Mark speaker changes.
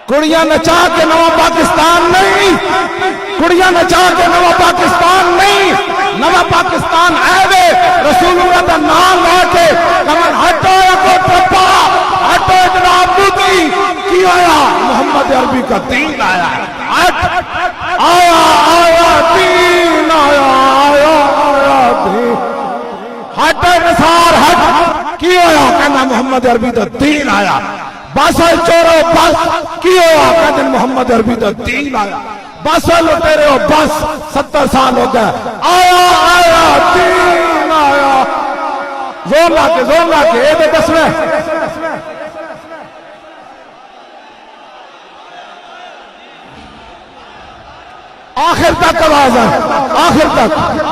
Speaker 1: کڑیاں نچا کے نواں پاکستان نہیں، کڑیاں نچا کے نواں پاکستان نہیں، نواں پاکستان آئے رسول اللہ کا نام لے کے کمن ہٹو یا کو ٹپا ہٹو جناب مودی کی آیا محمد عربی کا دین آیا آیا آیا دین آیا آیا آیا دین ہٹ نثار ہٹ کی آیا کہنا محمد عربی کا دین آیا بس چورو بس کی ہوا کہتے محمد عربی کا دین آیا بس لٹیرے ہو بس 70 سال ہو گئے آیا آیا دین آیا زور لا کے اے دے دس میں آخر تک آواز ہے آخر تک